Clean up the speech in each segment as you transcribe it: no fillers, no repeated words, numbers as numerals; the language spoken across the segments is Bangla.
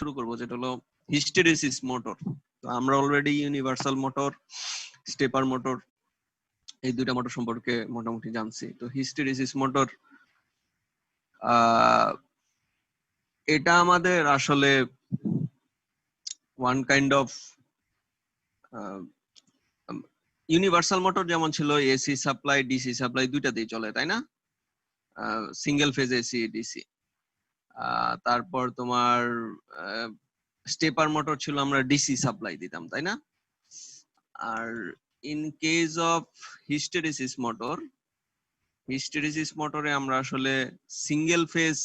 শুরু করব, যেটা হলো হিস্টেরেসিস মোটর। তো আমরা already universal motor, stepper motor, এই দুইটা মোটর সম্পর্কে মোটামুটি জানছি। তো হিস্টেরেসিস মোটর এটা আমাদের আসলে one kind of universal motor যেমন ছিল এসি সাপ্লাই, ডিসি সাপ্লাই দুইটাতেই চলে, তাই না? Single phase AC DC. তারপর তোমার স্টেপার মোটর ছিল, আমরা ডিসি সাপ্লাই দিতাম, তাই না? আর ইন কেস অফ হিস্টেরেসিস মোটরে আমরা আসলে সিঙ্গেল ফেজ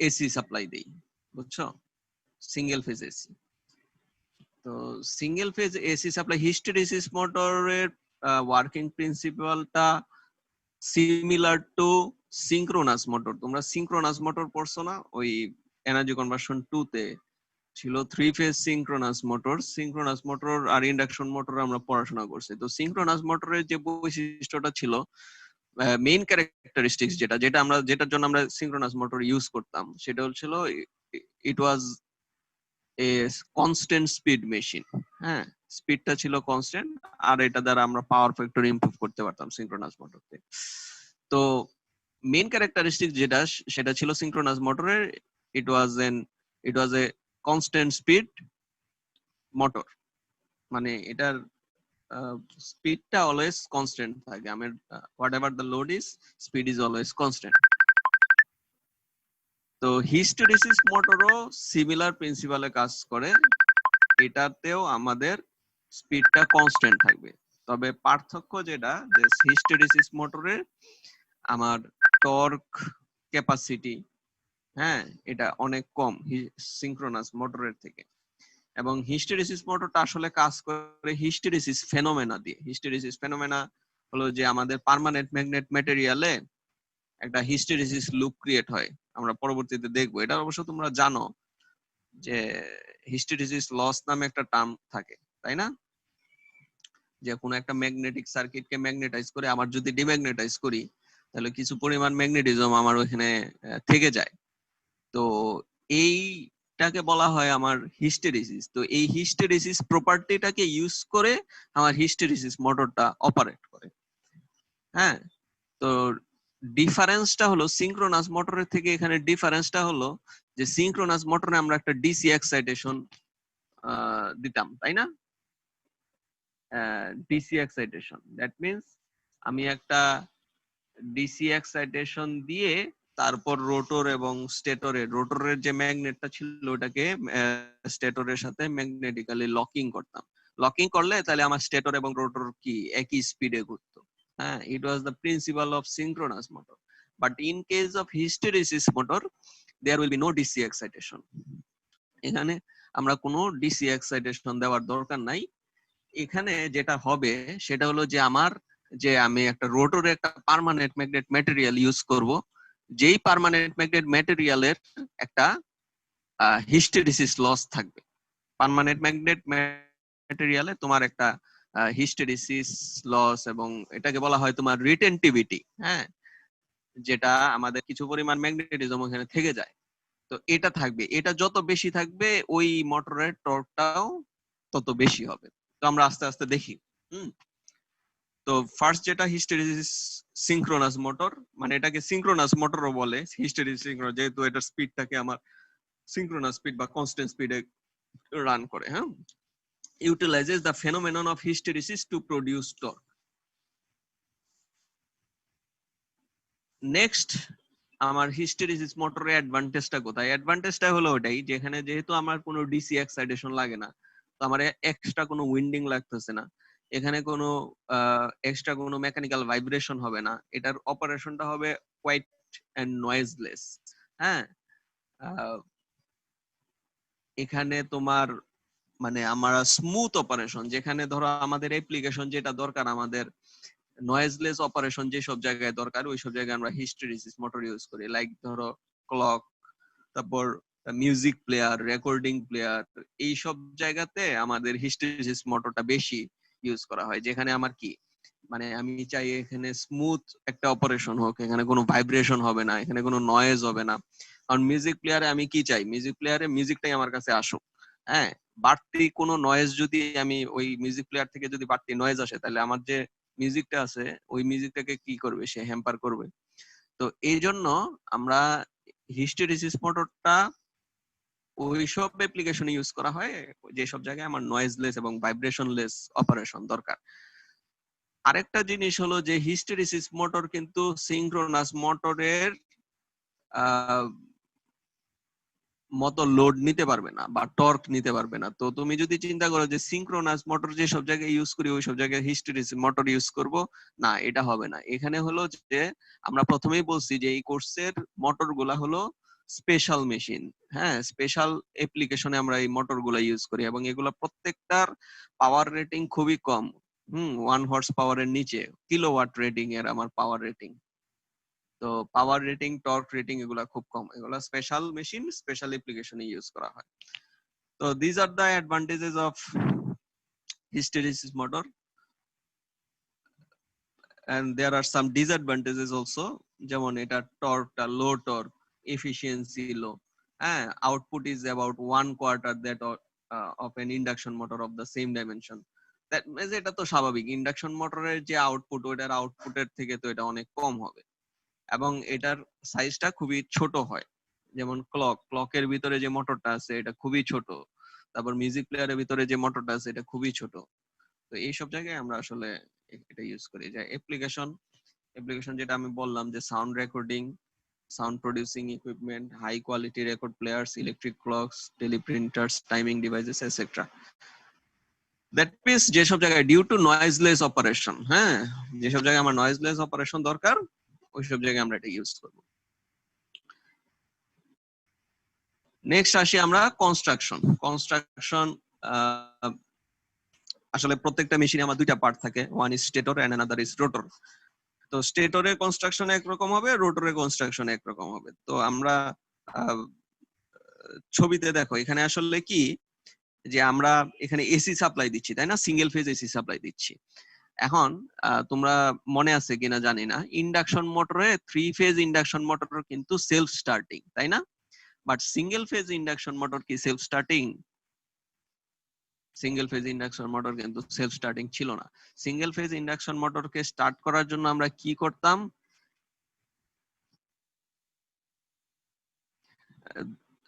এসি সাপ্লাই দেই, বুঝছো? Single phase AC. তো single phase AC supply hysteresis মোটরের ওয়ার্কিং প্রিন্সিপালটা সিমিলার টু সিঙ্ক্রোনাস মোটর। তোমরা সিঙ্ক্রোনাস মোটর পড়ছো না? ওই এনার্জি কনভার্সন 2 তে ছিল 3 ফেজ সিঙ্ক্রোনাস মোটর আর ইন্ডাকশন মোটর আমরা পড়াশোনা করছি। তো সিঙ্ক্রোনাস মোটরের যে বৈশিষ্ট্যটা ছিল, মেইন ক্যারেক্টারিস্টিক্স যেটার জন্য আমরা সিঙ্ক্রোনাস মোটর ইউজ করতাম, সেটা হচ্ছিল ইট ওয়াজ এ কনস্ট্যান্ট স্পিড মেশিন। হ্যাঁ, স্পিডটা ছিল কনস্ট্যান্ট, আর এটা দ্বারা আমরা পাওয়ার ফ্যাক্টর ইমপ্রুভ করতে পারতাম সিঙ্ক্রোনাস মোটরতে। তো মেইন ক্যারেক্টারিস্টিক সেটা ছিল সিঙ্ক্রোনাস মোটরের, ইট ওয়াজ এ কনস্ট্যান্ট স্পিড মোটর, মানে এটার স্পিডটা অলওয়েজ কনস্ট্যান্ট থাকে। What ever the load is, speed is always constant. তো হিস্টেরেসিস মোটরও সিমিলার প্রিন্সিপালে কাজ করে, এটাতেও আমাদের স্পিডটা কনস্ট্যান্ট থাকবে। তবে পার্থক্য যেটা, যে হিস্টেরেসিস মোটরে আমার টর্ক ক্যাপাসিটি, হ্যাঁ, এটা অনেক কম সিঙ্ক্রোনাস মোটরের থেকে। এবং হিস্টেরেসিস মোটরটা আসলে কাজ করে হিস্টেরেসিস ফেনোমেনা দিয়ে। হিস্টেরেসিস ফেনোমেনা হলো যে আমাদের পার্মানেন্ট ম্যাগনেট ম্যাটেরিয়ালে একটা হিস্টেরেসিস লুপ ক্রিয়েট হয়, আমরা পরবর্তীতে দেখবো। এটা অবশ্য তোমরা জানো যে হিস্টেরেসিস লস নামে একটা টার্ম থাকে, তাই না? যে কোনো একটা ম্যাগনেটিক সার্কিটকে ম্যাগনেটাইজ করে আবার যদি ডিম্যাগনেটাইজ করি, তাহলে কিছু পরিমাণ ম্যাগনেটিজম আমার ওখানে থেকে যায়। তো এইটাকে বলা হয় আমার হিস্টেরেসিস। তো এই হিস্টেরেসিস প্রপার্টিটাকে ইউজ করে আমার হিস্টেরেসিস মোটরটা অপারেট করে। হ্যাঁ, তো ডিফারেন্সটা হলো সিঙ্ক্রোনাস মোটরের থেকে এখানে ডিফারেন্সটা হলো যে সিঙ্ক্রোনাস মোটরে আমরা একটা ডিসি এক্সাইটেশন দিতাম, তাই না? ডিসি এক্সাইটেশন, দ্যাট মিন্স আমি একটা ডিসি এক্সাইটেশন দিয়ে তারপর রোটর এবং রোটরের যে ম্যাগনেটটা ছিল ওটাকে স্টেটরের সাথে ম্যাগনেটিক্যালি লকিং করতাম। লকিং করলে তাহলে আমার স্টেটর এবং রোটর কি একই স্পিডে ঘুরতো। হ্যাঁ, it was the principle of synchronous motor. But in case of hysteresis motor there will be no DC excitation. এখানে আমরা কোনো ডিসি এক্সাইটেশন দেওয়ার দরকার নাই। এখানে যেটা হবে সেটা হলো যে আমি একটা রোটরে একটা পার্মানেন্ট ম্যাগনেট ম্যাটেরিয়াল ইউজ করব, যেই পার্মানেন্ট ম্যাগনেট ম্যাটেরিয়ালের একটা হিস্টেরেসিস লস থাকবে। পার্মানেন্ট ম্যাগনেট ম্যাটেরিয়ালে তোমার একটা হিস্টেরেসিস লস, এবং এটাকে বলা হয় তোমার রিটেনটিভিটি। হ্যাঁ, যেটা আমাদের কিছু পরিমাণ ম্যাগনেটিজম ওখানে থেকে যায়। তো এটা থাকবে, এটা যত বেশি থাকবে ওই মোটরের টর্কটাও তত বেশি হবে। তো আমরা আস্তে আস্তে দেখি। তো ফার্স্ট যেটা হিস্টেরেসিস সিঙ্ক্রোনাস মোটর, মানে এটাকে সিঙ্ক্রোনাস মোটরও বলে, হিস্টেরেসিস সিঙ্ক্রোনাস, যেহেতু এটার স্পিডটাকে আমার সিঙ্ক্রোনাস স্পিড বা কনস্ট্যান্ট স্পিডে রান করে। হ্যাঁ, utilizes the phenomenon of hysteresis to produce torque. Next, আমার হিস্টেরেসিস মোটরের অ্যাডভান্টেজটা কোথায়? অ্যাডভান্টেজটা হলো ওটাই, যেখানে যেহেতু আমার কোনো ডিসি এক্সাইটেশন লাগে না, তো আমার এক্সট্রা কোনো উইন্ডিং লাগতেছে না, এখানে কোনো এক্সট্রা কোনো মেকানিক্যাল ভাইব্রেশন হবে না, এটার অপারেশনটা হবে কোয়াইট এন্ড নয়েজলেস। হ্যাঁ, এখানে তোমার মানে আমরা স্মুথ অপারেশন, যেখানে ধরো আমাদের অ্যাপ্লিকেশন যেটা দরকার, আমাদের নয়েজলেস অপারেশন যেসব জায়গায় দরকার, ওই সব জায়গায় আমরা হিস্টেরেসিস মোটর ইউজ করি। লাইক ধরো ক্লক, তারপর মিউজিক প্লেয়ার, রেকর্ডিং প্লেয়ার, এই সব জায়গাতে আমাদের হিস্টেরেসিস মোটরটা বেশি ইউজ করা হয়। যেখানে আমার কি মানে আমি চাই এখানে স্মুথ একটা অপারেশন হোক, এখানে কোনো ভাইব্রেশন হবে না, এখানে কোনো নয়েজ হবে না। কারণ মিউজিক প্লেয়ারে আমি কি চাই, মিউজিক প্লেয়ারে মিউজিকটাই আমার কাছে আসুক। হ্যাঁ, বাড়তি কোনো নয়েজ যদি আমি ওই মিউজিক প্লেয়ার থেকে যদি বাড়তি নয়েজ আসে, তাহলে আমার যে মিউজিকটা আছে ওই মিউজিকটাকে কি করবে, সে হ্যাম্পার করবে। তো এই জন্য আমরা হিস্টেরিসিস মোটরটা ওইসব অ্যাপ্লিকেশনে ইউজ করা হয় যেসব জায়গায় আমার নয়েজলেস এবং ভাইব্রেশনলেস অপারেশন দরকার। আরেকটা জিনিস হলো যে হিস্টেরিসিস মোটর কিন্তু সিনক্রোনাস মোটরের মতো লোড নিতে পারবে না বা টর্ক নিতে পারবে না। তো তুমি যদি চিন্তা করো যে সিনক্রোনাস মোটর যে সব জায়গায় ইউজ করি ওই সব জায়গায় হিস্টেরিসিস মোটর ইউজ করব, না, এটা হবে না। এখানে হলো যে আমরা প্রথমেই বলছি যে এই কোর্সের মোটর গুলা হলো স্পেশাল মেশিন। হ্যাঁ, স্পেশাল অ্যাপ্লিকেশনে আমরা এই মোটর গুলা ইউজ করি এবং এগুলা প্রত্যেকটার পাওয়ার রেটিং খুবই কম। 1 হর্স পাওয়ারের নিচে, কিলোওয়াট রেটিং এর আমার পাওয়ার রেটিং। তো পাওয়ার রেটিং, টর্ক রেটিং এগুলা খুব কম, এগুলা স্পেশাল মেশিন, স্পেশাল অ্যাপ্লিকেশনে ইউজ করা হয়। তো this are the advantages of hysteresis motor, and there are some disadvantages also, যেমন এটা টর্কটা লো, টর্ক এফিশিয়েন্সি লো। হ্যাঁ, output is about 1/4 that of an induction motor of the same dimension. That means এটা তো স্বাভাবিক, ইন্ডাকশন মোটরের যে আউটপুট ওটার আউটপুটের থেকে তো এটা অনেক কম হবে। এবং এটার সাইজটা খুবই ছোট হয়। যেমন ক্লকের ভিতরে যে মোটরটা আছে এটা খুবই ছোট, তারপর মিউজিক প্লেয়ারের ভিতরে যে মোটরটা আছে এটা খুবই ছোট। তো এইসব জায়গায় আমরা আসলে এটা ইউজ করি। যে অ্যাপ্লিকেশন যেটা আমি বললাম যে sound recording, sound producing equipment, high quality record players, electric clocks, teleprinters, timing devices etcetera. That means যেসব জায়গায় ডিউ টু নয়েজলেস অপারেশন, হ্যাঁ, যেসব জায়গায় আমার নয়েজলেস অপারেশন দরকার ওইসব জায়গায় আমরা এটা ইউজ করব। নেক্সট আসি আমরা কনস্ট্রাকশন। আসলে প্রত্যেকটা মেশিনে আমার দুইটা পার্ট থাকে, one is stator and another is rotor. তো স্টেটরের কনস্ট্রাকশন একরকম হবে, রোটরের কনস্ট্রাকশন একরকম হবে। তো আমরা ছবিতে দেখো এখানে আসলে কি যে আমরা এখানে এসি সাপ্লাই দিচ্ছি, তাই না, সিঙ্গেল ফেজ এসি সাপ্লাই দিচ্ছি। এখন তোমরা মনে আছে কিনা জানি না, ইন্ডাকশন মোটরে 3 ফেজ ইন্ডাকশন মোটর কিন্তু সেলফ স্টার্টিং, তাই না? But single phase induction motor কি self starting? Single phase induction motor কিন্তু সেলফ স্টার্টিং ছিল না। সিঙ্গেল ফেজ ইন্ডাকশন মোটরকে স্টার্ট করার জন্য আমরা কি করতাম?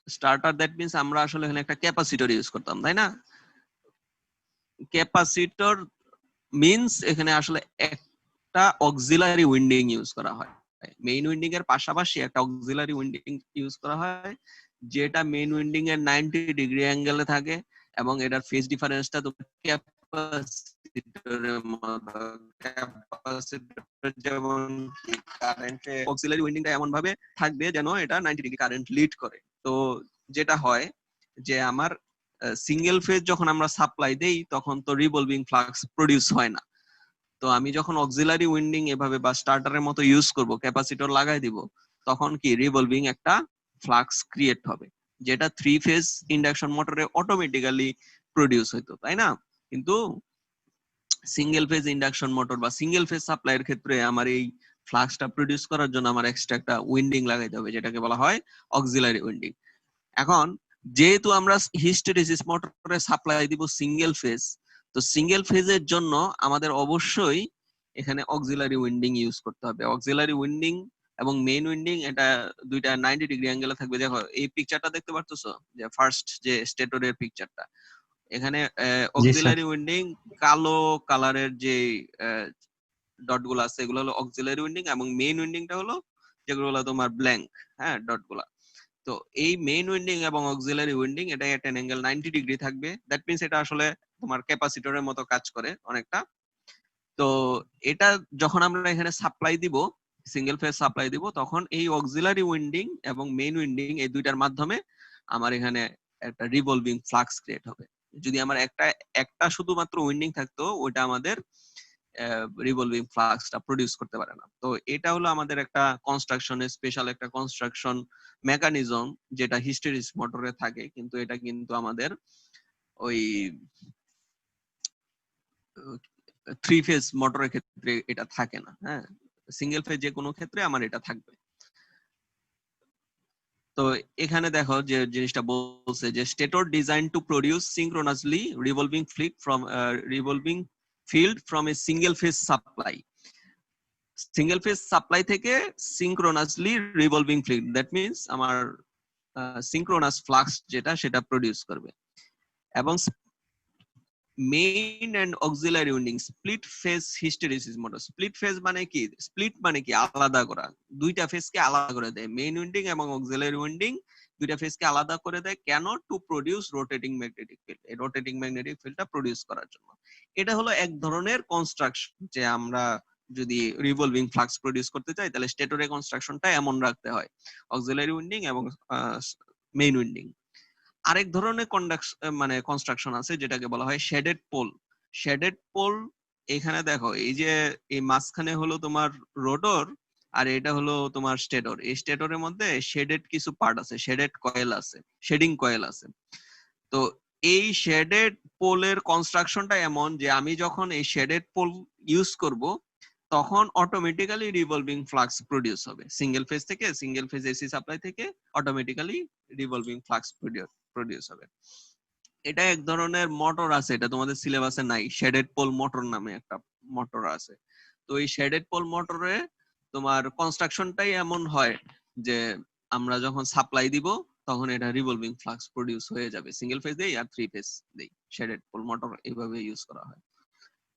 স্টার্টার, দ্যাট মিন্স আমরা আসলে এখানে একটা ক্যাপাসিটর ইউজ করতাম, তাই না? ক্যাপাসিটর মিন্স এখানে আসলে একটা অক্সিলারি উইন্ডিং ইউজ করা হয়। মেইন উইন্ডিং এর পাশাপাশি একটা অক্সিলারি উইন্ডিং ইউজ করা হয়, যেটা মেইন উইন্ডিং এর 90 ডিগ্রি অ্যাঙ্গেলে থাকে এবং এটার ফেজ ডিফারেন্সটা তো ক্যাপাসিটরের মতো। ক্যাপাসিটর যেমন কারেন্টে অক্সিলারি উইন্ডিংটা এমন ভাবে থাকবে যেন এটা 90 ডিগ্রি কারেন্ট লিড করে। তো যেটা হয় যে আমার সিঙ্গেল ফেজ যখন আমরা সাপ্লাই দেই তখন তো রিভলভিং ফ্লাক্স প্রডিউস হয় না। তো আমি যখন অক্সিলারি উইন্ডিং এভাবে বা স্টার্টারের মতো ইউজ করব, ক্যাপাসিটর লাগাই দিব, তখন কি রিভলভিং একটা ফ্লাক্স ক্রিয়েট হবে, যেটা 3 ফেজ ইন্ডাকশন মোটরে অটোমেটিক্যালি প্রডিউস হইতো, তাই না? কিন্তু সিঙ্গেল ফেজ ইন্ডাকশন মোটর বা সিঙ্গেল ফেজ সাপ্লাইয়ের ক্ষেত্রে আমার এই ফ্লাক্সটা প্রডিউস করার জন্য আমার এক্সট্রা একটা উইন্ডিং লাগাইতে হবে, যেটাকে বলা হয় অক্সিলারি উইন্ডিং। এখন যেহেতু আমরা হিস্টেরিসিস মোটরে সাপ্লাই দিব সিঙ্গেল ফেজ, তো সিঙ্গেল ফেজের জন্য আমাদের অবশ্যই এখানে অক্সিলারি উইন্ডিং ইউজ করতে হবে। অক্সিলারি উইন্ডিং এবং মেইন উইন্ডিং এটা দুইটা 90 ডিগ্রি অ্যাঙ্গেলে থাকবে। দেখো এই পিকচারটা দেখতে পারতেছো, যে ফার্স্ট যে স্টেটরের পিকচারটা, এখানে জি স্যার। অক্সিলারি উইন্ডিং কালো কালারের যে ডট গুলো আছে এগুলো হলো অক্সিলারি উইন্ডিং, এবং মেইন উইন্ডিংটা হলো যেগুলো হলো তোমার ব্ল্যাঙ্ক, হ্যাঁ, ডট গুলা। তো এই মেইন উইন্ডিং এবং অক্সিলারি উইন্ডিং এটা এট অ্যান অ্যাঙ্গেল 90 ডিগ্রি থাকবে। দ্যাট মিন্স এটা আসলে তোমার ক্যাপাসিটরের মতো কাজ করে অনেকটা। তো এটা যখন আমরা এখানে সাপ্লাই দিব, সিঙ্গেল ফেজ সাপ্লাই দিব, তখন এই অক্সিলারি উইন্ডিং এবং মেইন উইন্ডিং এই দুইটার মাধ্যমে আমার এখানে একটা রিভলভিং ফ্লাক্স ক্রিয়েট হবে। যদি আমার একটা শুধুমাত্র উইন্ডিং থাকতো, ওইটা আমাদের রিভলভিং ফ্লাক্সটা প্রডিউস করতে পারে না। তো এটা হলো আমাদের একটা কনস্ট্রাকশনের স্পেশাল একটা কনস্ট্রাকশন মেকানিজম, যেটা হিস্টেরিস মোটরে থাকে, কিন্তু এটা কিন্তু আমাদের ওই 3 ফেজ মোটরের ক্ষেত্রে এটা থাকে না। হ্যাঁ, সিঙ্গেল ফেজ যে কোনো ক্ষেত্রে আমার এটা থাকবে। তো এখানে দেখো যে জিনিসটা বলছে যে stator design to produce synchronously revolving field from a single phase supply. Single phase supply থেকে synchronously revolving field, that means আমার সিঙ্ক্রোনাস ফ্লাক্স যেটা সেটা প্রডিউস করবে। এবং main and auxiliary winding split phase hysteresis motor. Split phase মানে কি? স্প্লিট মানে কি? আলাদা করা, দুইটা ফেজকে আলাদা করে দেয়। মেইন উইন্ডিং এবং অক্সিলারি উইন্ডিং দুইটা ফেজকে আলাদা করে দেয় কেন? To produce rotating magnetic field. এই রোটেটিং ম্যাগনেটিক ফিল্ডটা প্রডিউস করার জন্য। এটা হলো এক ধরনের কনস্ট্রাকশন, যে আমরা যদি রিভলভিং ফ্লাক্স প্রডিউস করতে চাই তাহলে স্টেটরের কনস্ট্রাকশনটা এমন রাখতে হয়, অক্সিলারি উইন্ডিং এবং মেইন উইন্ডিং। আরেক ধরনের মানে কনস্ট্রাকশন আছে যেটাকে বলা হয় শেডেড পোল। শেডেড পোল, এখানে দেখো এই যে এই মাঝখানে হলো তোমার রোটর আর এটা হলো তোমার স্টেটর। এই স্টেটরের মধ্যে শেডেড কিছু পার্ট আছে, শেডেড কয়েল আছে, শেডিং কয়েল আছে। তো এই শেডেড পোলের কনস্ট্রাকশনটা এমন যে আমি যখন এই শেডেড পোল ইউজ করব তখন অটোমেটিক্যালি রিভলভিং ফ্লাক্স প্রডিউস হবে। সিঙ্গেল ফেজ থেকে, সিঙ্গেল ফেজ এসি সাপ্লাই থেকে অটোমেটিক্যালি রিভলভিং ফ্লাক্স প্রডিউস হবে। এটা এক ধরনের মোটর আছে, এটা তোমাদের সিলেবাসে নাই, শেডেড পোল মোটর নামে একটা মোটর আছে। তো এই শেডেড পোল মোটরে তোমার কনস্ট্রাকশনটাই এমন হয় যে আমরা যখন সাপ্লাই দিব তখন এটা রিভলভিং ফ্লাক্স প্রডিউস হয়ে যাবে, সিঙ্গেল ফেজ দেই আর থ্রি ফেজ দেই। শেডেড পোল মোটর এইভাবে ইউজ করা হয়।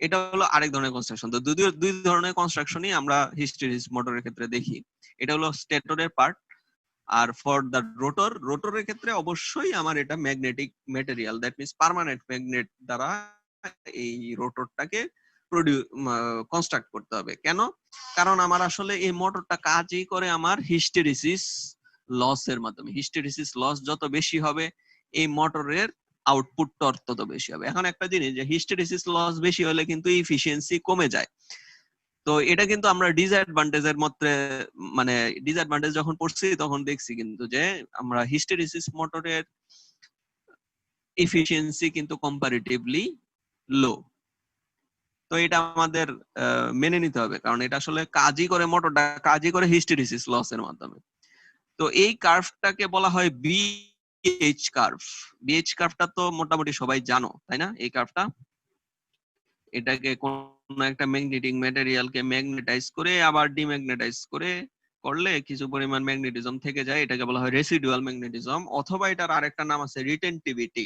এটা হলো আরেক ধরনের কনস্ট্রাকশন। তো দুই ধরনের কনস্ট্রাকশনই আমরা হিস্টেরিস মোটরের ক্ষেত্রে দেখি। এটা হলো স্টেটরের পার্ট। আর ফর দা রোটর, রোটরের ক্ষেত্রে অবশ্যই আমার এটা magnetic material, that means permanent magnet দ্বারা এই রোটরটাকে কনস্ট্রাক্ট করতে হবে। কেন? কারণ আমার আসলে এই মোটরটা কাজই করে আমার হিস্টেরিসিস লস এর মাধ্যমে। হিস্টেরিসিস লস যত বেশি হবে এই মোটরের আউটপুট টর্ক তত বেশি হবে। এখন একটা জিনিস, যে হিস্টেরিসিস লস বেশি হলে কিন্তু এফিসিয়েন্সি কমে যায়। তো এটা কিন্তু আমরা ডিসঅ্যাডভান্টেজের মধ্যে, মানে ডিসঅ্যাডভান্টেজ যখন পড়ছি তখন দেখছি কিন্তু যে আমরা হিস্টেরিসিস মোটরের এফিসিয়েন্সি কিন্তু কম্পারেটিভলি লো। তো এটা আমাদের মেনে নিতে হবে, কারণ এটা আসলে কাজই করে, মোটরটা কাজই করে হিস্টেরিসিস লসের মাধ্যমে। তো এই কার্ভটাকে বলা হয় বিএইচ কার্ভ। বিএইচ কার্ভটা তো মোটামুটি সবাই জানো, তাই না? এই কার্ভটা, এটাকে কোন একটা ম্যাগনেটিক ম্যাটেরিয়ালকে ম্যাগনেটাইজ করে আবার ডিম্যাগনেটাইজ করলে কিছু পরিমাণ ম্যাগনেটিজম থেকে যায়, এটাকে বলা হয় রেসিডুয়াল ম্যাগনেটিজম, অথবা এটার আরেকটা নাম আছে রিটেনটিভিটি।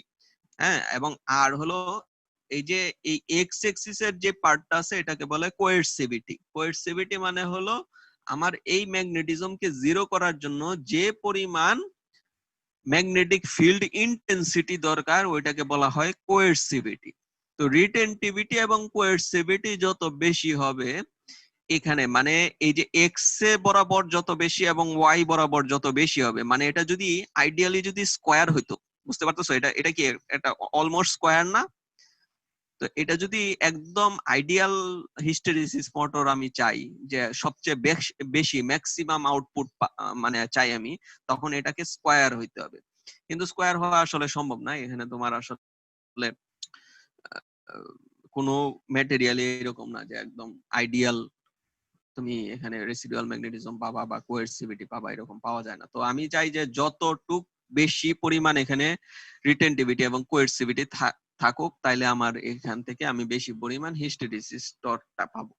হ্যাঁ, এবং আর হলো এই যে এই এক্স এক্সিস এর যে পার্টটা আছে এটাকে বলে কোয়েরসিভিটি। কোয়েরসিভিটি মানে হলো আমার এই ম্যাগনেটিজমকে জিরো করার জন্য যে পরিমাণ ম্যাগনেটিক ফিল্ড ইন্টেন্সিটি দরকার ওইটাকে বলা হয় কোয়েরসিভিটি। তো রিটেনটিভিটি এবং কোয়েরসিভিটি যত বেশি হবে এখানে, মানে এই যে এক্স এ বরাবর যত বেশি এবং ওয়াই বরাবর যত বেশি হবে, মানে এটা যদি আইডিয়ালি যদি স্কোয়ার হইতো, বুঝতে পারতেছো? এটা এটা কি এটা অলমোস্ট স্কোয়ার না? তো এটা যদি একদম আইডিয়াল হিস্টেরিসিস মোটর আমি চাই, যে সবচেয়ে বেশি ম্যাক্সিমাম আউটপুট মানে চাই আমি, তখন এটাকে স্কোয়ার হইতে হবে। কিন্তু স্কোয়ার হওয়া আসলে সম্ভব না। এখানে তোমার আসলে কোনো ম্যাটেরিয়াল এরকম না যে একদম আইডিয়াল তুমি এখানে রেসিডুয়াল ম্যাগনেটিজম পাবা বা কোয়েরসিভিটি পাবা, এরকম পাওয়া যায় না। তো আমি চাই যে যতটুক বেশি পরিমাণ এখানে রিটেনটিভিটি এবং কোয়েরসিভিটি থাকুক, তাইলে আমার এখান থেকে আমি বেশি পরিমাণ হিস্টেরিসিস টর্কটা পাবো।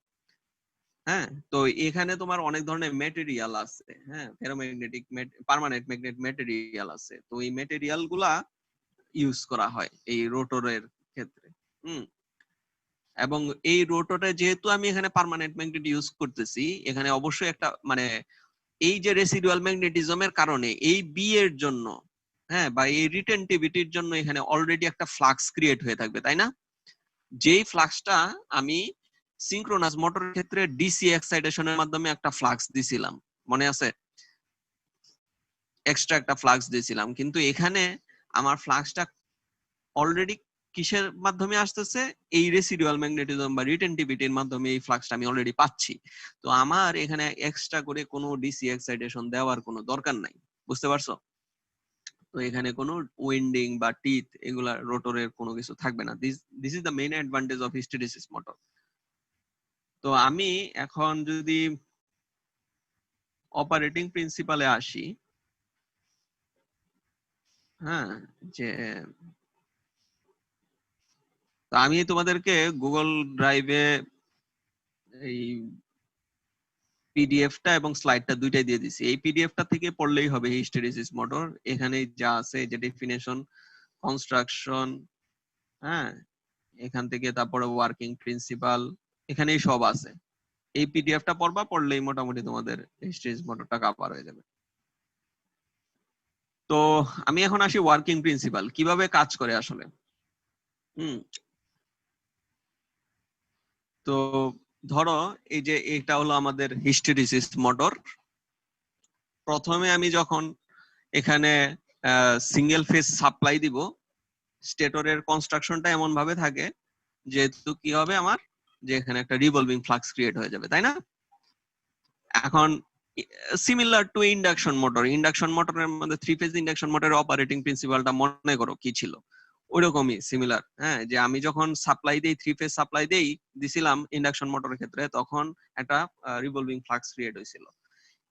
হ্যাঁ, তো এখানে তোমার অনেক ধরনের ম্যাটেরিয়াল আছে। হ্যাঁ, ফেরোম্যাগনেটিক, পার্মানেন্ট ম্যাগনেট ম্যাটেরিয়াল আছে। তো এই ম্যাটেরিয়াল গুলা ইউজ করা হয় এই রোটরের ক্ষেত্রে। এবং এই রোটরে যেহেতু আমি এখানে পার্মানেন্ট ম্যাগনেট ইউজ করতেছি, এখানে অবশ্যই একটা মানে এই যে রেসিডুয়াল ম্যাগনেটিজমের কারণে এই বি এর জন্য, হ্যাঁ, বা এই রিটেনটিভিটির জন্য এখানে অলরেডি একটা ফ্লাক্স ক্রিয়েট হয়ে থাকবে, তাই না? যেই ফ্লাক্সটা আমি সিঙ্ক্রোনাস মোটরের ক্ষেত্রে ডিসি এক্সাইটেশনের মাধ্যমে একটা ফ্লাক্স দিছিলাম, মনে আছে? এক্সট্রা একটা ফ্লাক্স দিয়েছিলাম, কিন্তু এখানে আমার ফ্লাক্সটা অলরেডি কিসের মাধ্যমে আসতেছে? এই রেসিডুয়াল ম্যাগনেটিজম বা রিটেনটিভিটির মাধ্যমে এই ফ্লাক্সটা আমি অলরেডি পাচ্ছি। তো আমার এখানে এক্সট্রা করে কোনো ডিসি এক্সাইটেশন দেওয়ার কোনো দরকার নাই, বুঝতে পারছো? তো এখানে কোনো উইন্ডিং বা টিথ এগুলা রোটরের কোনো কিছু থাকবে না। This is the main advantage of hysteresis motor. তো আমি এখন যদি অপারেটিং প্রিন্সিপালে আসি, হ্যাঁ, যে তো আমি তোমাদেরকে গুগল ড্রাইভে এই পিডিএফটা এবং স্লাইডটা দুইটাই দিয়ে দিছি। এই পিডিএফটা থেকে পড়লেই হবে হিস্টেরিসিস মোটর। এখানে যা আছে যে ডেফিনেশন, কনস্ট্রাকশন, হ্যাঁ, এখান থেকে তারপরে ওয়ার্কিং প্রিন্সিপাল, এখানেই সব আছে। এই পিডিএফটা পড়বা, পড়লেই মোটামুটি তোমাদের হিস্টেরিসিস মোটরটা কভার হয়ে যাবে। তো আমি এখন আসি ওয়ার্কিং প্রিন্সিপাল, কিভাবে কাজ করে আসলে। হুম, তো ধরো এই যে এটা হলো আমাদের হিস্টেরিসিস মোটর। প্রথমে আমি যখন এখানে সিঙ্গেল ফেজ সাপ্লাই দিব, স্টেটরের কনস্ট্রাকশনটা এমন ভাবে থাকে যেহেতু কি হবে আমার, যে এখানে একটা রিভলভিং ফ্লাক্স ক্রিয়েট হয়ে যাবে, তাই না? এখন সিমিলার টু ইন্ডাকশন মোটরের মধ্যে থ্রি ফেজ ইন্ডাকশন মোটরের অপারেটিং প্রিন্সিপালটা মনে করো কি ছিল, ওইরকমই সিমিলার। হ্যাঁ, যে আমি যখন সাপ্লাই দেই, থ্রি ফেজ সাপ্লাই দিছিলাম ইন্ডাকশন মোটরের ক্ষেত্রে, তখন একটা রিভলভিং ফ্লাক্স ক্রিয়েট হয়েছিল।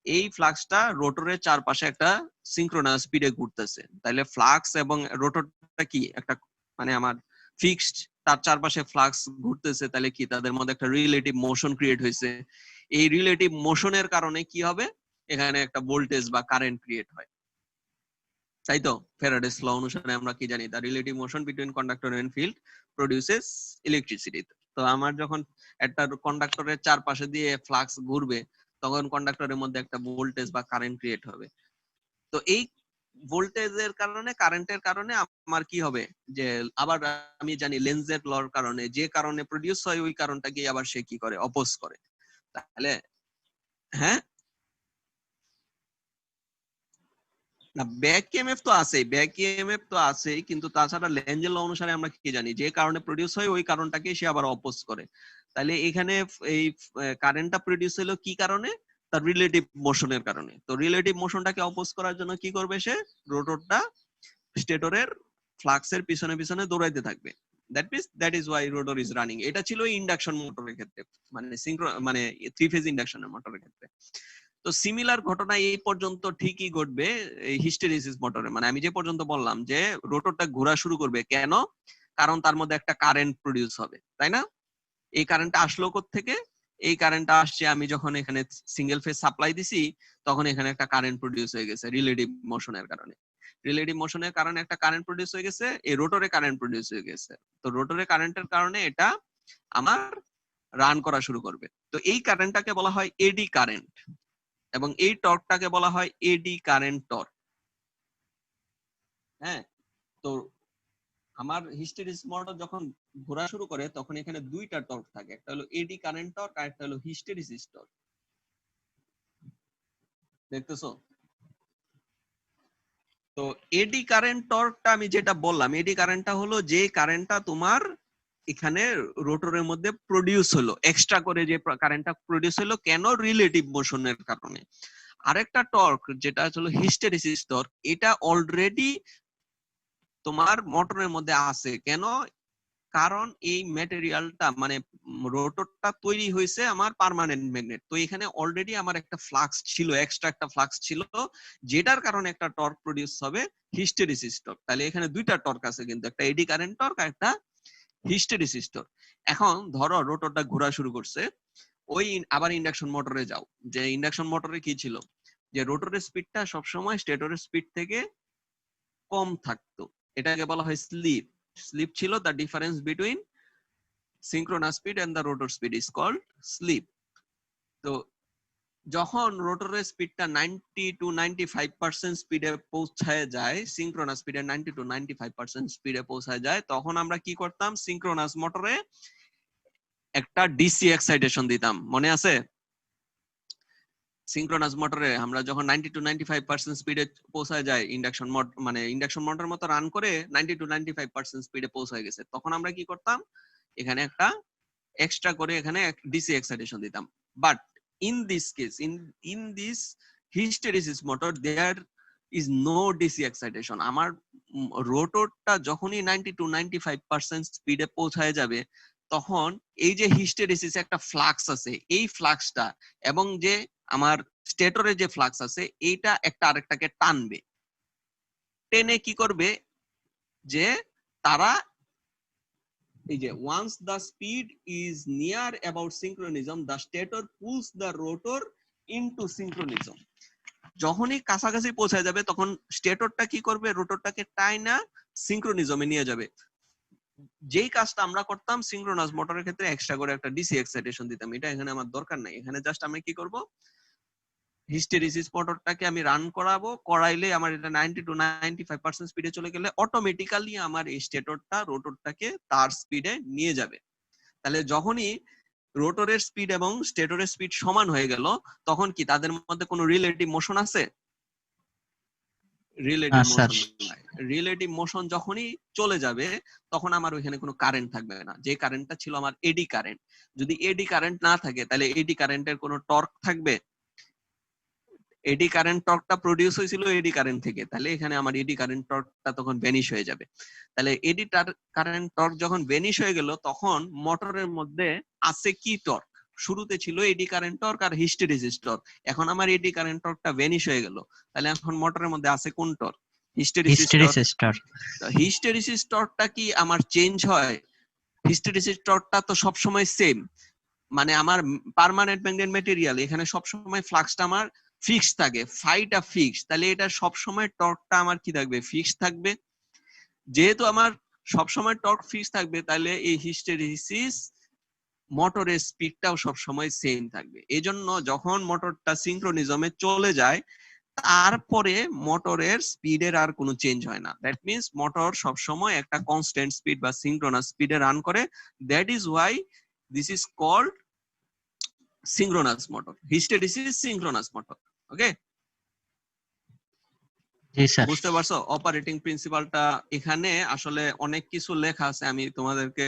এই ফ্লাক্সটা রোটরের চারপাশে একটা সিঙ্ক্রোনাস স্পিডে ঘুরতেছে। তাহলে ফ্লাক্স এবং রোটরটা কি একটা, মানে আমার ফিক্সড, তার চারপাশে ফ্লাক্স ঘুরতেছে, তাহলে কি তাদের মধ্যে একটা রিলেটিভ মোশন ক্রিয়েট হয়েছে। এই রিলেটিভ মোশনের কারণে কি হবে, এখানে একটা ভোল্টেজ বা কারেন্ট ক্রিয়েট হয়, তাই তো? ফ্যারাডেস ল অনুসারে আমরা কি জানি, the relative motion between conductor and field produces electricity. তো আমার যখন একটা কন্ডাক্টরের চারপাশে দিয়ে ফ্লাক্স ঘুরবে, তখন কন্ডাক্টরের মধ্যে একটা ভোল্টেজ বা কারেন্ট ক্রিয়েট হবে। তো এই ভোল্টেজের কারণে, কারেন্টের কারণে আমার কি হবে, যে আবার আমি জানি লেন্জের লর কারণে যে কারণে প্রডিউস হয়, ওই কারণটাকে আবার সে কি করে, অপোজ করে। তাহলে হ্যাঁ, না ব্যাক ইএমএফ তো আছেই, ব্যাক ইএমএফ তো আছেই, কিন্তু তাছাড়া লেঞ্জের ল অনুসারে আমরা কি জানি, যে কারণে প্রডিউস হয় ওই কারণটাকে সে আবার অপোজ করে। তাহলে এখানে এই কারেন্টটা প্রডিউস হলো কি কারণে, তার রিলেটিভ মোশনের কারণে। তো রিলেটিভ মোশনটাকে অপোজ করার জন্য কি করবে সে, রোটরটা স্টেটরের ফ্লাক্সের পিছনে পিছনে দৌড়াইতে থাকবে। That is Y rotor is running. এটা ছিল ইন্ডাকশন মোটরের ক্ষেত্রে, মানে মানে থ্রি ফেজ ইন্ডাকশনের মোটরের ক্ষেত্রে। তো সিমিলার ঘটনা এই পর্যন্ত ঠিকই ঘটবে এই হিস্টেরিসিস মোটরে। মানে আমি যে পর্যন্ত বললাম যে রোটরটা ঘোরা শুরু করবে কেন, কারণ তার মধ্যে একটা কারেন্ট প্রডিউস হবে, তাই না? এই কারেন্টটা আসলো থেকে, এই কারেন্টটা আসছে আমি যখন এখানে সিঙ্গেল ফেজ সাপ্লাই দিছি, তখন এখানে একটা কারেন্ট প্রডিউস হয়ে গেছে রিলেটিভ মোশনের কারণে। রিলেটিভ মোশনের কারণে একটা কারেন্ট প্রডিউস হয়ে গেছে, এই রোটরে কারেন্ট প্রডিউস হয়ে গেছে। তো রোটরে কারেন্টের কারণে এটা আমার রান করা শুরু করবে। তো এই কারেন্টটাকে বলা হয় এডি কারেন্ট, এবং এই টর্কটাকে বলা হয় এডি কারেন্ট টর্ক। হ্যাঁ, তো আমার হিস্টেরিসিস মোটর যখন ঘোরা শুরু করে, তখন এখানে দুইটা টর্ক থাকে, একটা হলো এডি কারেন্ট টর্ক আর একটা হলো হিস্টেরিসিস টর্ক। দেখতেছো? তো এডি কারেন্ট টর্কটা আমি যেটা বললাম, এডি কারেন্টটা হলো যে কারেন্টটা তোমার এখানে রোটরের মধ্যে প্রডিউস হলো, এক্সট্রা করে যে কারেন্টটা প্রডিউস হলো কেন, রিলেটিভ মোশনের কারণে। আরেকটা টর্ক যেটা হলো হিস্টেরিসিস টর্ক, এটা অলরেডি তোমার মোটরের মধ্যে আছে কেন, কারণ এই ম্যাটেরিয়ালটা মানে রোটরটা তৈরি হয়েছে আমার পার্মানেন্ট ম্যাগনেট। তো এখানে অলরেডি আমার একটা ফ্লাক্স ছিল, এক্সট্রা একটা ফ্লাক্স ছিল, যেটার কারণে একটা টর্ক প্রডিউস হবে, হিস্টেরিসিস টর্ক। তাহলে এখানে দুইটা টর্ক আছে, কিন্তু একটা এডি কারেন্ট টর্ক আর একটা হিস্টেরিসিস টর্ক। এখন ধরো রোটরটা ঘোরা শুরু করছে, ওই আবার ইন্ডাকশন মোটরে যাও, যে ইন্ডাকশন মোটরে কি ছিল, যে রোটরের স্পিডটা সবসময় স্টেটরের স্পিড থেকে কম থাকতো, এটাকে বলা হয় স্লিপ। স্লিপ ছিল the difference between synchronous speed and the rotor speed is called slip. তো যখন রোটরের স্পিডটা 90 to 95% স্পিডে পৌঁছায় যায়, সিঙ্ক্রোনাস স্পিডে 90 to 95% স্পিডে পৌঁছায় যায়, তখন আমরা কি করতাম, সিঙ্ক্রোনাস মোটরে একটা ডিসি এক্সাইটেশন দিতাম, মনে আছে? সিঙ্ক্রোনাস মোটরে আমরা যখন 90 to 95% স্পিডে পৌঁছায় যায়, ইন্ডাকশন মোটর মানে ইন্ডাকশন মোটর মতো রান করে 90 to 95% স্পিডে পৌঁছায় গেছে, তখন আমরা কি করতাম, এখানে একটা এক্সট্রা করে এখানে ডিসি এক্সাইটেশন দিতাম। But in this case, in this hysteresis motor, there is no DC excitation. আমার রোটরটা যখনই 90 to 95% স্পিডে পৌঁছায় যাবে, তখন এই যে হিস্টেরিসিস একটা ফ্লাক্স আছে, এই ফ্লাক্সটা এবং যে আমার স্টেটরে যে ফ্লাক্স আছে, এইটা একটা আরেকটাকে টানবে। টেনে কি করবে যে তারা এই যে once the speed is near about synchronism the stator pulls the rotor into synchronism. যখনই কাছাকাছি পৌঁছে যাবে তখন স্টেটরটা কি করবে, রোটরটাকে টাইনা সিনক্রোনিজমে নিয়ে যাবে। যেই কাজটা আমরা করতাম সিনক্রোনাস মোটরের ক্ষেত্রে এক্সট্রা করে একটা ডিসি এক্সাইটেশন দিতাম, এটা এখানে আমার দরকার নাই। এখানে জাস্ট আমি কি করব, হিস্টেরিসিস মোটরটাকে আমি রান করাবো, করাইলে আমার এটা 90 to 95% স্পিডে চলে গেলে অটোমেটিক্যালি আমার এই স্টেটরটা রোটরটাকে তার স্পিডে নিয়ে যাবে। তাহলে যখনই রোটরের স্পিড এবং স্টেটরের স্পিড সমান হয়ে গেল তখন কি তাদের মধ্যে কোনো রিলেটিভ মোশন আছে? রিলেটিভ মোশন নাই। রিলেটিভ মোশন যখনই চলে যাবে তখন আমার ওইখানে কোনো কারেন্ট থাকবে না। যে কারেন্টটা ছিল আমার এডি কারেন্ট, যদি এডি কারেন্ট না থাকে তাহলে এডি কারেন্টের কোনো টর্ক থাকবে? এডি কারেন্ট টর্কটা প্রডিউস হয়েছিল এডি কারেন্ট থেকে, তাহলে এখানে আমার এডি কারেন্ট টর্কটা তখন ভ্যানিশ হয়ে যাবে। তাহলে এডি কারেন্ট টর্ক যখন ভ্যানিশ হয়ে গেল তখন মোটরের মধ্যে আছে কি টর্ক? শুরুতে ছিল এডি কারেন্ট টর্ক আর হিস্টেরিসিস টর্ক, এখন আমার এডি কারেন্ট টর্কটা ভ্যানিশ হয়ে গেল, তাহলে এখন মোটরের মধ্যে আছে কোন টর্ক? Hysteresis torque. হিস্টেরিসিস টর্কটা কি আমার চেঞ্জ হয়? হিস্টেরিসিস টর্কটা তো সব সময় সেম, মানে আমার পার্মানেন্ট ম্যাগনেট ম্যাটেরিয়াল, এখানে সব সময় ফ্লাক্সটা আমার ফিক্স থাকে, ফাইটা ফিক্স, তাহলে এটা সব সময় টর্কটা আমার কি থাকবে? ফিক্স থাকবে। যেহেতু আমার সব সময় টর্ক ফিক্স থাকবে তাহলে এই হিস্টেরিসিস মোটরের স্পিডটাও সব সময় সেম থাকবে। এজন্য যখন মোটরটা সিনক্রোনিজমে চলে যায় তারপরে মোটরের স্পিডের আর কোনো চেঞ্জ হয় না। দ্যাট মিন্স মোটর সব সময় একটা কনস্ট্যান্ট স্পিড বা সিনক্রোনাস স্পিডে রান করে। That is why this is called synchronous motor, hysteresis synchronous motor. Okay, জি স্যার। বুঝতে পারছো অপারেটিং প্রিন্সিপালটা? এখানে আসলে অনেক কিছু লেখা আছে, আমি তোমাদেরকে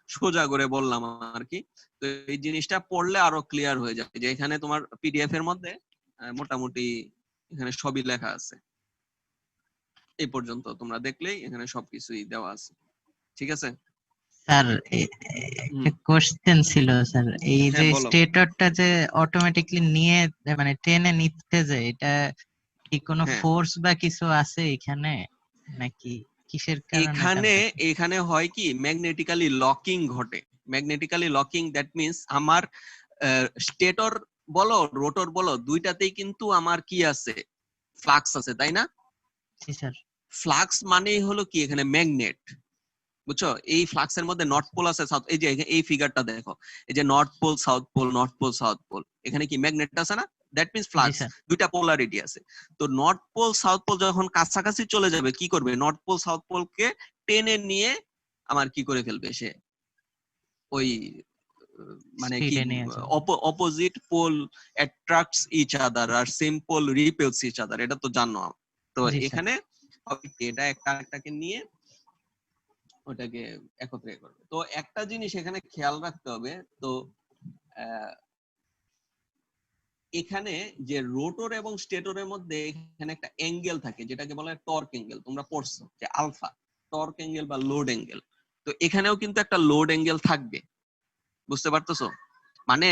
সোজা করে বললাম আর কি। তো এই জিনিসটা পড়লে আরো ক্লিয়ার হয়ে যাবে যে এখানে তোমার পিডিএফ এর মধ্যে মোটামুটি এখানে সবই লেখা আছে। এই পর্যন্ত তোমরা দেখলেই এখানে সবকিছুই দেওয়া আছে, ঠিক আছে? স্যার একটা কোশ্চেন ছিল স্যার, এই যে বলো। স্টেটরটা যে অটোমেটিক্যালি নিয়ে মানে টেনে নিচ্ছে, যে এটা কি কোনো ফোর্স বা কিছু আছে এখানে নাকি কিসের কারণে? এখানে হয় কি, ম্যাগনেটিক্যালি লকিং ঘটে। ম্যাগনেটিক্যালি লকিং দ্যাট মিন্স আমার স্টেটর বলো রোটর বলো দুইটাতেই কিন্তু আমার কি আছে? ফ্লাক্স আছে, তাই না? জি স্যার। ফ্লাক্স মানেই হলো কি, এখানে ম্যাগনেট, বুঝছো? এই ফ্লাক্সের মধ্যে নর্থ পোল আছে, সাউথ, এই যে এই ফিগারটা দেখো, এই যে north pole south pole, north pole south pole, এখানে কি ম্যাগনেট আছে না? দ্যাট মিন্স ফ্লাক্স, দুইটা পোলারিটি আছে। তো নর্থ পোল সাউথ পোল যখন কাছাকাছি চলে যাবে কি করবে? নর্থ পোল সাউথ পোলকে টেনে নিয়ে আমার কি করে ফেলবে? সে ওই মানে কি, opposite pole attracts each other আর same pole repels each other, এটা তো জানো। তো এখানে এটা একটা আরেকটাকে নিয়ে ওটাকে একত্রে করবে। তো একটা জিনিস এখানে খেয়াল রাখতে হবে, তো এখানে যে রোটর এবং স্টেটরের মধ্যে এখানে একটা অ্যাঙ্গেল থাকে যেটাকে বলা হয় টর্ক অ্যাঙ্গেল, তোমরা পড়ছো যে আলফা টর্ক অ্যাঙ্গেল বা লোড অ্যাঙ্গেল। তো এখানেও কিন্তু একটা লোড অ্যাঙ্গেল থাকবে, বুঝতে পারতেছো? মানে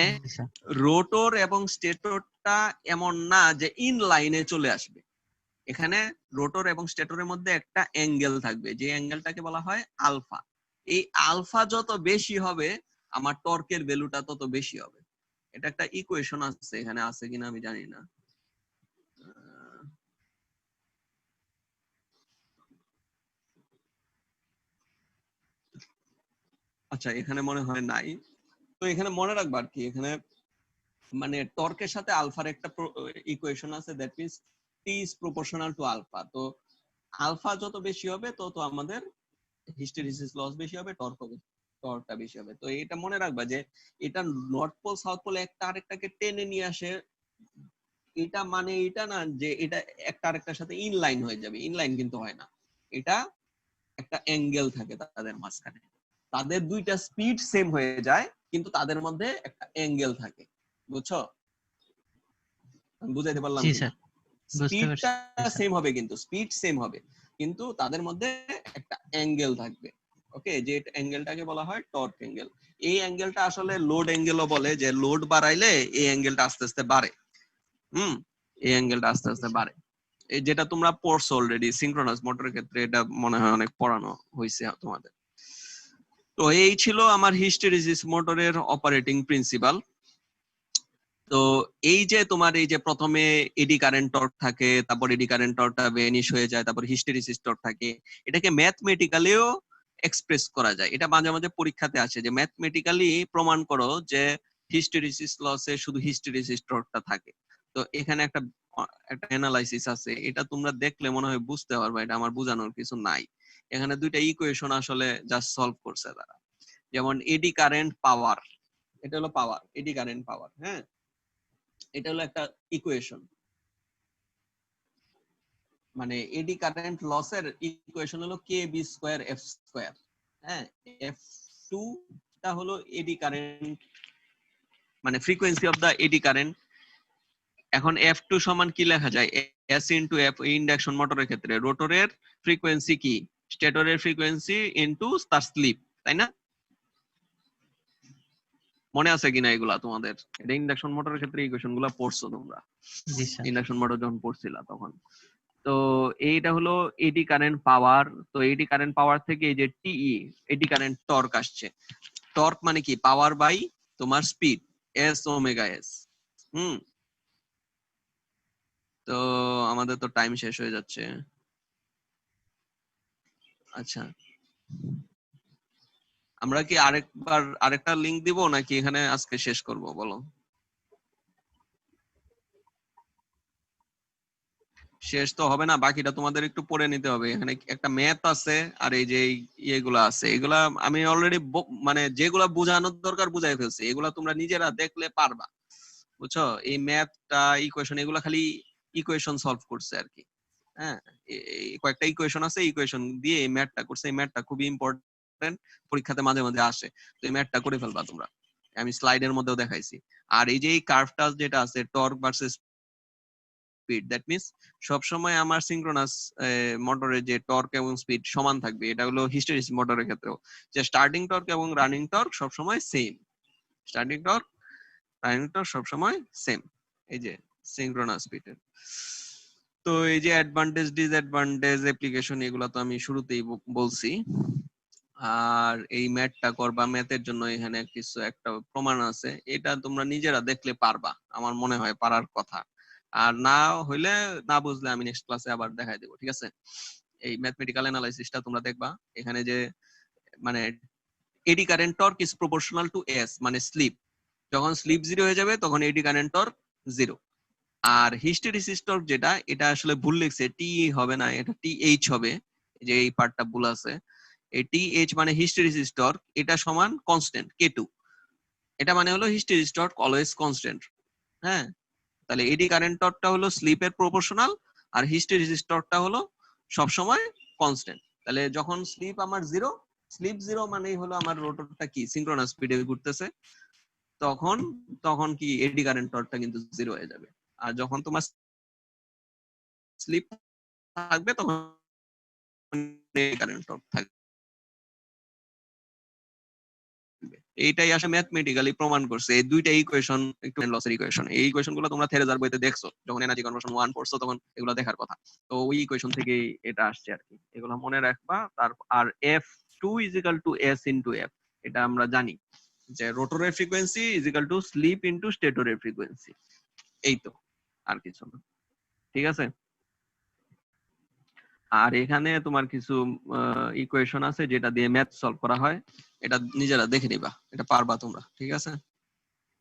রোটর এবং স্টেটরটা এমন না যে ইন লাইনে চলে আসবে, এখানে রোটর এবং স্টেটরের মধ্যে একটা অ্যাঙ্গেল থাকবে, যে অ্যাঙ্গেলটাকে বলা হয় আলফা। এই আলফা যত বেশি হবে আমার টর্কের ভ্যালুটা তত বেশি হবে। এটা একটা ইকুয়েশন আছে, এখানে আছে কিনা আমি জানি না। আচ্ছা, এখানে মনে হয় নাই। তো এখানে মনে রাখবা আর কি, এখানে মানে টর্কের সাথে আলফার একটা ইকুয়েশন আছে, that means T is proportional to alpha. তো আলফা যত বেশি হবে তত আমাদের হিস্টেরিসিস লস বেশি হবে, টর্কটা বেশি হবে। তো এটা মনে রাখবা যে এটা নর্থ পোল সাউথ পোল একটা আরেকটাকে টেনে নিয়ে আসে, এটা মানে এটা না যে এটা একটা আরেকটার সাথে ইনলাইন হয়ে যাবে, ইনলাইন কিন্তু হয় না। এটা একটা অ্যাঙ্গেল থাকে তাদের মাঝখানে, তাদের দুইটা স্পিড সেম হয়ে যায় কিন্তু তাদের মধ্যে একটা অ্যাঙ্গেল থাকে, বুঝছো? বুঝাইতে পারলাম কিনা? স্পিডটা সেম হবে, কিন্তু স্পিড সেম হবে কিন্তু তাদের মধ্যে একটা অ্যাঙ্গেল থাকবে। ওকে, যে অ্যাঙ্গেলটাকে বলা হয় টর্ক অ্যাঙ্গেল। এই অ্যাঙ্গেলটা আসলে লোড অ্যাঙ্গেলও বলে, যে লোড বাড়াইলে এই অ্যাঙ্গেলটা আস্তে আস্তে বাড়ে। এই অ্যাঙ্গেলটা আস্তে আস্তে বাড়ে। যেটা তোমরা পড়ছো অলরেডি সিনক্রোনাস মোটরের ক্ষেত্রে, এটা মনে হয় অনেক পড়ানো হয়েছে তোমাদের। তো এই ছিল আমার হিস্টেরিসিস মোটরের অপারেটিং প্রিন্সিপাল। তো এই যে তোমার এই যে প্রথমে এডি কারেন্ট টর্ক থাকে, তারপর এডি কারেন্ট টর্কটা ভ্যানিশ হয়ে যায়, তারপর হিস্টেরিসিস টর্ক থাকে, এটাকে ম্যাথমেটিক্যালিও এক্সপ্রেস করা যায়। এটা মাঝে মাঝে পরীক্ষাতে আসে যে ম্যাথমেটিক্যালি প্রমাণ করো যে হিস্টেরিসিস লসে শুধু হিস্টেরিসিস টর্কটা থাকে। তো এখানে একটা একটা অ্যানালাইসিস আছে, এটা তোমরা দেখলে মনে হয় বুঝতে পারবে, এটা আমার বোঝানোর কিছু নাই। এখানে দুইটা ইকুয়েশন আসলে জাস্ট সলভ করছে তারা। যেমন এডি কারেন্ট পাওয়ার, এটা হলো পাওয়ার, এডি কারেন্ট পাওয়ার, হ্যাঁ, এটা হলো একটা ইকুয়েশন। মানে এডি কারেন্ট লসের ইকুয়েশন হলো K B square F square, হ্যাঁ। এফ টু টা হলো এডি কারেন্ট, মানে frequency of the eddy current. এখন এফ টু সমান কি লেখা যায়, এস ইনটু এফ। ইন্ডাকশন মোটরের ক্ষেত্রে রোটরের ফ্রিকোয়েন্সি কি, স্টেটরের ফ্রিকোয়েন্সি ইনটু তার স্লিপ, তাই না? মনে আছে কিনা এগুলা তোমাদের? এটা ইন্ডাকশন মোটরের ক্ষেত্রে ইকুয়েশন গুলা পড়ছো তোমরা জি স্যার। ইন্ডাকশন মোটর যখন পড়ছিলা তখন। তো এইটা হলো এডি কারেন্ট পাওয়ার। তো এডি কারেন্ট পাওয়ার থেকে এই যে টিই, এডি কারেন্ট টর্ক আসছে। টর্ক মানে কি, পাওয়ার বাই তোমার স্পিড, এস ওমেগা এস। হুম। তো আমাদের তো টাইম শেষ হয়ে যাচ্ছে। আচ্ছা, আমরা কি আরেকটা লিংক দিব নাকি এখানে আজকে শেষ করব বলো? শেষ তো হবে না, বাকিটা তোমাদের একটু পড়ে নিতে হবে। এখানে একটা ম্যাথ আছে, আর এই যে ইয়েগুলা আছে, এগুলা আমি অলরেডি মানে যেগুলা বোঝানোর দরকার বুঝাই ফেলছি, এগুলা তোমরা নিজেরা দেখলে পারবা, বুঝছো? এই ম্যাথটা ইকুয়েশন, এগুলা খালি ইকুয়েশন সলভ করছে আর কি, হ্যাঁ। কয়েকটা ইকুয়েশন আছে, ইকুয়েশন দিয়ে এই ম্যাথটা করছে। এই ম্যাথটা খুবই ইম্পর্টেন্ট, পরীক্ষাতে মাঝে মাঝে আসে। তো এই ম্যাথটা করে ফেলবা তোমরা, আমি স্লাইডের মধ্যেও দেখাইছি। আর এই যে এই কার্ভটা যেটা আছে, torque versus speed, that means সবসময় আমার সিনক্রোনাস মোটরের যে টর্ক এবং স্পিড সমান থাকবে। এটা হলো হিস্টেরিসিস মোটরের ক্ষেত্রেও, যে স্টার্টিং টর্ক এবং রানিং টর্ক সবসময় same. Starting torque, running torque সবসময় সেম, এই যে সিনক্রোনাস স্পিডের। তো এই যে অ্যাডভান্টেজ ডিসঅ্যাডভান্টেজ অ্যাপ্লিকেশন, এগুলো তো আমি শুরুতেই বলছি। আর এই ম্যাথটা করবা, ম্যাথের জন্য এখানে কিছু একটা প্রমাণ আছে, এটা তোমরা নিজেরা দেখলে পারবা, আমার মনে হয় পারার কথা। আর না হইলে, না বুঝলে আমি নেক্সট ক্লাসে আবার দেখাই দেবো, ঠিক আছে? এই ম্যাথমেটিক্যাল অ্যানালাইসিসটা তোমরা দেখবা। এখানে যে মানে eddy current torque is proportional to S, মানে স্লিপ। যখন স্লিপ জিরো হয়ে যাবে তখন এডি কারেন্ট টর্ক জিরো। আর হিস্টেরিসিস টর্ক যেটা, এটা আসলে ভুল লিখছে, টি হবে না, এটা টি এইচ হবে, যে এই পার্টটা ভুল আছে। এই টি এইচ মানে হিস্টেরিসিস টর্ক, এটা সমান কনস্ট্যান্ট কে টু। এটা মানে হলো হিস্টেরিসিস টর্ক অলওয়েজ কনস্ট্যান্ট, হ্যাঁ। তাহলে এডি কারেন্ট টর্কটা হলো স্লিপের প্রপোর্শনাল, আর হিস্টেরিসিস টর্কটা হলো সবসময় কনস্ট্যান্ট। তাহলে যখন স্লিপ আমার জিরো, স্লিপ জিরো মানেই হলো আমার রোটরটা কি সিনক্রোনাস স্পিডে ঘুরতেছে, তখন তখন কি এডি কারেন্ট টর্কটা কিন্তু জিরো হয়ে যাবে। আর যখন তোমার স্লিপ থাকবে তখন কারেন্ট টর্ক থাকবে। এইটাই আসলে ম্যাথমেটিক্যালি প্রমাণ করছে। এই দুইটা ইকুয়েশন একটু লসের ইকুয়েশন, এই ইকুয়েশন গুলো তোমরা থেরেজার বইতে দেখছো, যখন এনার্জি কনভার্সন 1 পড়ছো তখন এগুলো দেখার কথা। তো ওই ইকুয়েশন থেকে এটা আসছে আর কি, এগুলো মনে রাখবা। আর F2 = S * F, এটা আমরা জানি যে রোটরের ফ্রিকোয়েন্সি = স্লিপ * স্টেটরের ফ্রিকোয়েন্সি। এই তো, আর কিছু না, ঠিক আছে? আর এখানে তোমার কিছু ইকুয়েশন আছে যেটা দিয়ে ম্যাথ সলভ করা হয়, এটা নিজেরা দেখে নিবা, এটা পারবা তোমরা, ঠিক আছে?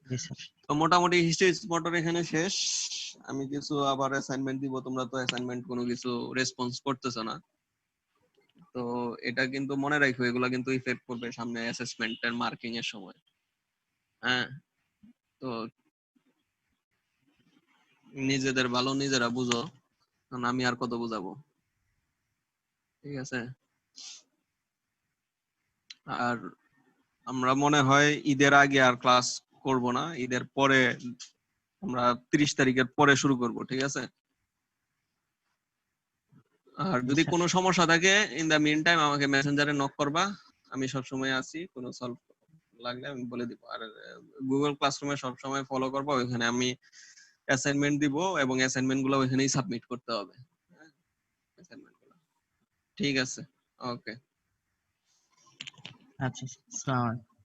জি স্যার। তো মোটামুটি হিস্ট্রি মোটর এখানে শেষ। আমি কিছু আবার অ্যাসাইনমেন্ট দিব, তোমরা তো অ্যাসাইনমেন্ট কোনো কিছু রেসপন্স করতেছো না। তো এটা কিন্তু মনে রাখো, এগুলা কিন্তু ইফেক্ট করবে সামনে অ্যাসেসমেন্টের মার্কিং এর সময়, হ্যাঁ। তো নিজেদের ভালো নিজেরা বুঝো, কারণ আমি আর কত বুঝাবো, ঠিক আছে? আর আমরা মনে হয় ঈদের আগে আর ক্লাস করব না, ঈদের পরে আমরা 30 তারিখের পরে শুরু করব, ঠিক আছে? আর জি যদি স্যার। কোনো সমস্যা থাকে, ইন দা মিন টাইম আমাকে মেসেঞ্জারে নক করবা, আমি সব সময় আছি, কোনো সলভ লাগলে আমি বলে দিব। আর গুগল ক্লাসরুমে সব সময় ফলো করবা, ওইখানে আমি অ্যাসাইনমেন্ট দিব এবং অ্যাসাইনমেন্ট গুলো ওইখানেই সাবমিট করতে হবে। অ্যাসাইনমেন্ট গুলো। ঠিক আছে, ওকে। আচ্ছা, আসসালামু আলাইকুম।